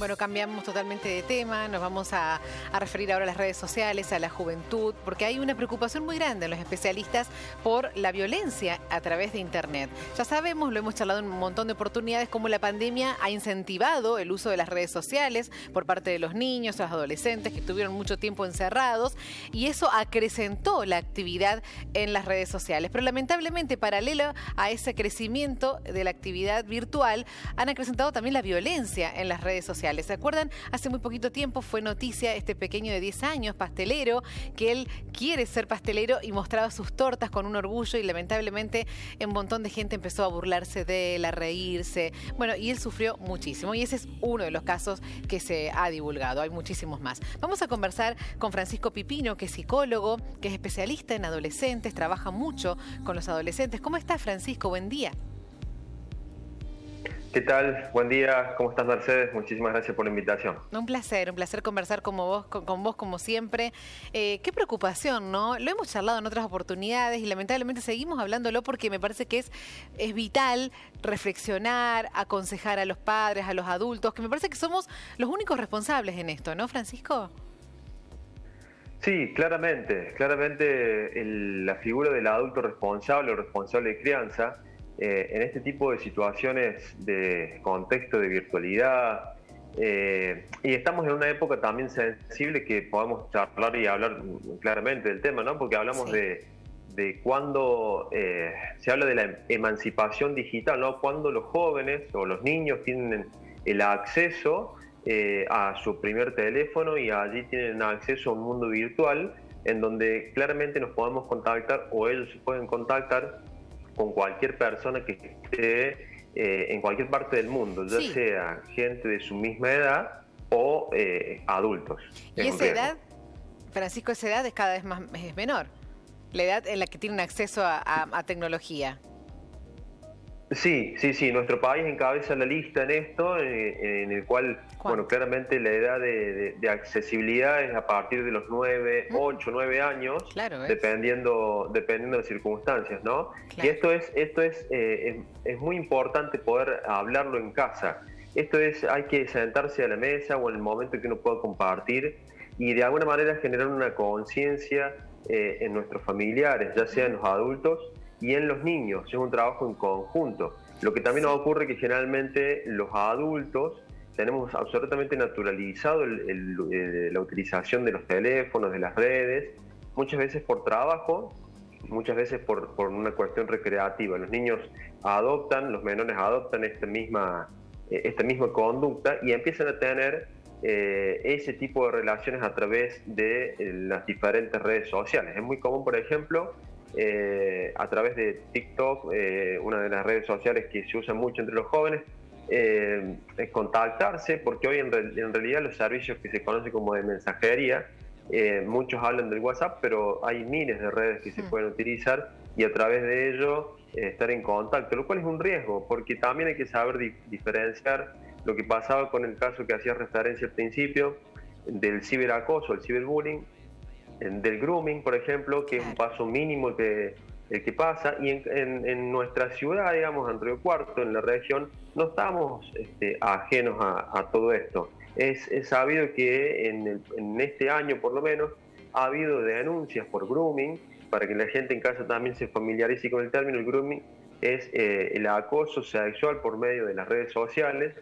Bueno, cambiamos totalmente de tema, nos vamos a referir ahora a las redes sociales, a la juventud, porque hay una preocupación muy grande en los especialistas por la violencia a través de Internet. Ya sabemos, lo hemos charlado en un montón de oportunidades, cómo la pandemia ha incentivado el uso de las redes sociales por parte de los niños, los adolescentes que estuvieron mucho tiempo encerrados, y eso acrecentó la actividad en las redes sociales. Pero lamentablemente, paralelo a ese crecimiento de la actividad virtual, han acrecentado también la violencia en las redes sociales. ¿Se acuerdan? Hace muy poquito tiempo fue noticia este pequeño de 10 años, pastelero, que él quiere ser pastelero y mostraba sus tortas con un orgullo, y lamentablemente un montón de gente empezó a burlarse de él, a reírse. Bueno, y él sufrió muchísimo, y ese es uno de los casos que se ha divulgado. Hay muchísimos más. Vamos a conversar con Francisco Pipino, que es psicólogo, que es especialista en adolescentes, trabaja mucho con los adolescentes. ¿Cómo estás, Francisco? Buen día. ¿Qué tal? Buen día. ¿Cómo estás, Mercedes? Muchísimas gracias por la invitación. Un placer conversar con vos como siempre. Qué preocupación, ¿no? Lo hemos charlado en otras oportunidades y lamentablemente seguimos hablándolo porque me parece que es vital reflexionar, aconsejar a los padres, a los adultos, que me parece que somos los únicos responsables en esto, ¿no, Francisco? Sí, claramente la figura del adulto responsable o responsable de crianza en este tipo de situaciones de contexto de virtualidad, y estamos en una época también sensible que podemos charlar y hablar claramente del tema, ¿no? Porque hablamos de cuando se habla de la emancipación digital, ¿no? Cuando los jóvenes o los niños tienen el acceso a su primer teléfono y allí tienen acceso a un mundo virtual en donde claramente nos podemos contactar o ellos se pueden contactar con cualquier persona que esté en cualquier parte del mundo, ya sea gente de su misma edad o adultos. ¿Y esa edad, Francisco, esa edad es cada vez es menor? La edad en la que tienen acceso a tecnología. Sí, nuestro país encabeza la lista en esto, en el cual, bueno, claramente la edad de accesibilidad es a partir de los 8, 9 años, claro, dependiendo de las circunstancias, ¿no? Claro. Y esto es muy importante poder hablarlo en casa. Hay que sentarse a la mesa o en el momento que uno pueda compartir y de alguna manera generar una conciencia en nuestros familiares, ya sea en los adultos y en los niños. Es un trabajo en conjunto. Lo que también nos ocurre es que generalmente los adultos tenemos absolutamente naturalizado la utilización de los teléfonos, de las redes, muchas veces por trabajo, muchas veces por una cuestión recreativa. Los niños los menores adoptan esta misma conducta y empiezan a tener ese tipo de relaciones a través de las diferentes redes sociales. Es muy común, por ejemplo, a través de TikTok, una de las redes sociales que se usa mucho entre los jóvenes, es contactarse, porque hoy en realidad los servicios que se conocen como de mensajería, muchos hablan del WhatsApp, pero hay miles de redes que se pueden utilizar y a través de ello estar en contacto, lo cual es un riesgo, porque también hay que saber diferenciar lo que pasaba con el caso que hacía referencia al principio del ciberacoso, el ciberbullying, del grooming, por ejemplo, que es un paso mínimo el que pasa, y en nuestra ciudad, digamos, en Río Cuarto, en la región, no estamos ajenos a todo esto. Es sabido que en este año, por lo menos, ha habido denuncias por grooming. Para que la gente en casa también se familiarice con el término. El grooming es el acoso sexual por medio de las redes sociales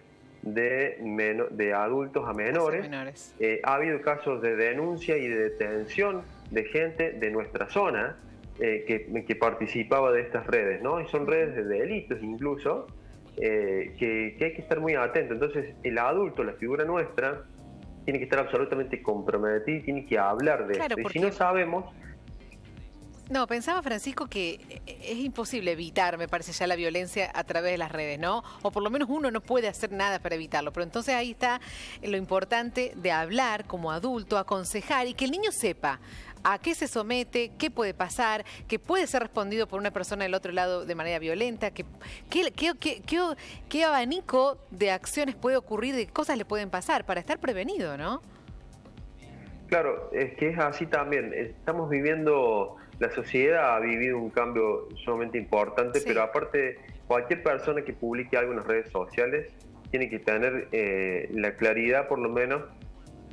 de adultos a menores. Ha habido casos de denuncia y de detención de gente de nuestra zona que participaba de estas redes, ¿no? Y son redes de delitos incluso, que hay que estar muy atentos. Entonces el adulto, la figura nuestra, tiene que estar absolutamente comprometido y tiene que hablar de esto. Y si no sabemos... No, pensaba, Francisco, que es imposible evitar, me parece, ya la violencia a través de las redes, ¿no? O por lo menos uno no puede hacer nada para evitarlo. Pero entonces ahí está lo importante de hablar como adulto, aconsejar y que el niño sepa a qué se somete, qué puede pasar, que puede ser respondido por una persona del otro lado de manera violenta, qué abanico de acciones puede ocurrir, de cosas le pueden pasar para estar prevenido, ¿no? Claro, es que es así también. Estamos viviendo... La sociedad ha vivido un cambio sumamente importante, pero aparte, cualquier persona que publique algo en las redes sociales tiene que tener la claridad, por lo menos,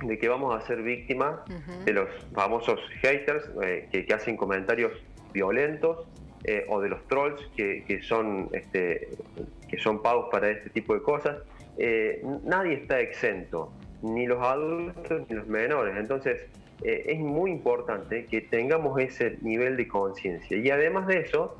de que vamos a ser víctimas de los famosos haters que hacen comentarios violentos, o de los trolls que son pagos para este tipo de cosas. Nadie está exento, ni los adultos ni los menores. Entonces es muy importante que tengamos ese nivel de conciencia. Y además de eso,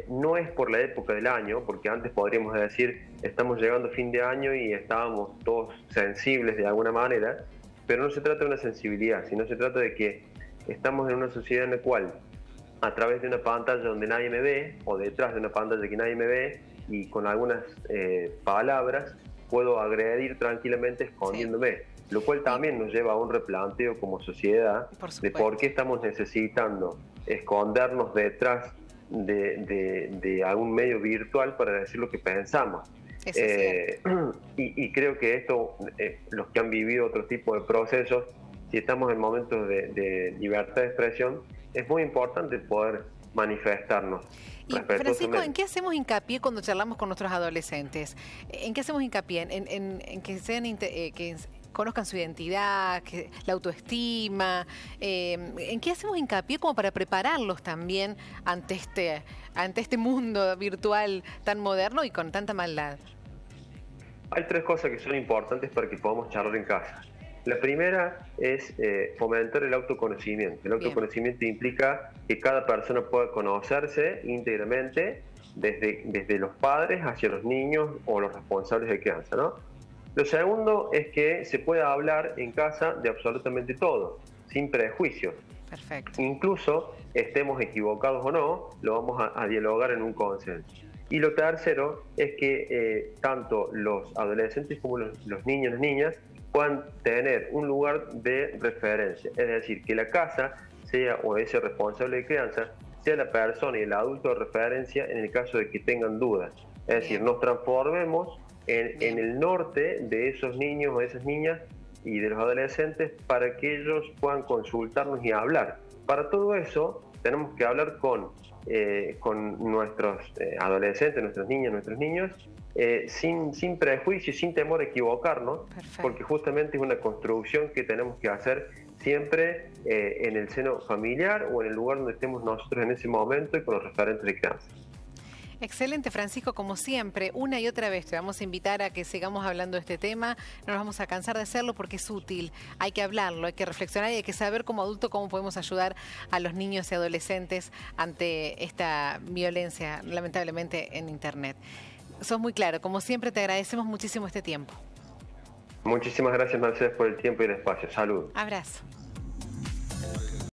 no es por la época del año, porque antes podríamos decir estamos llegando a fin de año y estábamos todos sensibles de alguna manera, pero no se trata de una sensibilidad, sino se trata de que estamos en una sociedad en la cual, a través de una pantalla donde nadie me ve, o detrás de una pantalla que nadie me ve, y con algunas palabras, puedo agredir tranquilamente escondiéndome. Sí. Lo cual también nos lleva a un replanteo como sociedad de por qué estamos necesitando escondernos detrás de algún medio virtual para decir lo que pensamos. Y creo que esto, los que han vivido otro tipo de procesos, si estamos en momentos de libertad de expresión, es muy importante poder manifestarnos. Y Francisco, ¿en qué hacemos hincapié cuando charlamos con nuestros adolescentes? ¿En qué hacemos hincapié? En que sean que conozcan su identidad, la autoestima. ¿En qué hacemos hincapié como para prepararlos también ante este mundo virtual tan moderno y con tanta maldad? Hay 3 cosas que son importantes para que podamos charlar en casa. La primera es fomentar el autoconocimiento. El autoconocimiento implica que cada persona pueda conocerse íntegramente, desde los padres hacia los niños o los responsables de crianza, ¿no? Lo segundo es que se pueda hablar en casa de absolutamente todo, sin prejuicios. Perfecto. Incluso estemos equivocados o no, lo vamos a dialogar en un consenso. Y lo tercero es que tanto los adolescentes como los niños y las niñas puedan tener un lugar de referencia. Es decir, que la casa sea, o ese responsable de crianza, sea la persona y el adulto de referencia en el caso de que tengan dudas. Es decir, nos transformemos en el norte de esos niños o de esas niñas y de los adolescentes para que ellos puedan consultarnos y hablar. Para todo eso tenemos que hablar con nuestros adolescentes, nuestras niñas, nuestros niños, sin prejuicios, sin temor a equivocarnos. Perfecto. Porque justamente es una construcción que tenemos que hacer siempre en el seno familiar o en el lugar donde estemos nosotros en ese momento y con los referentes de crianza. Excelente, Francisco, como siempre, una y otra vez te vamos a invitar a que sigamos hablando de este tema. No nos vamos a cansar de hacerlo porque es útil. Hay que hablarlo, hay que reflexionar y hay que saber como adulto cómo podemos ayudar a los niños y adolescentes ante esta violencia, lamentablemente, en Internet. Sos muy claro, como siempre te agradecemos muchísimo este tiempo. Muchísimas gracias, Mercedes, por el tiempo y el espacio. Salud. Abrazo.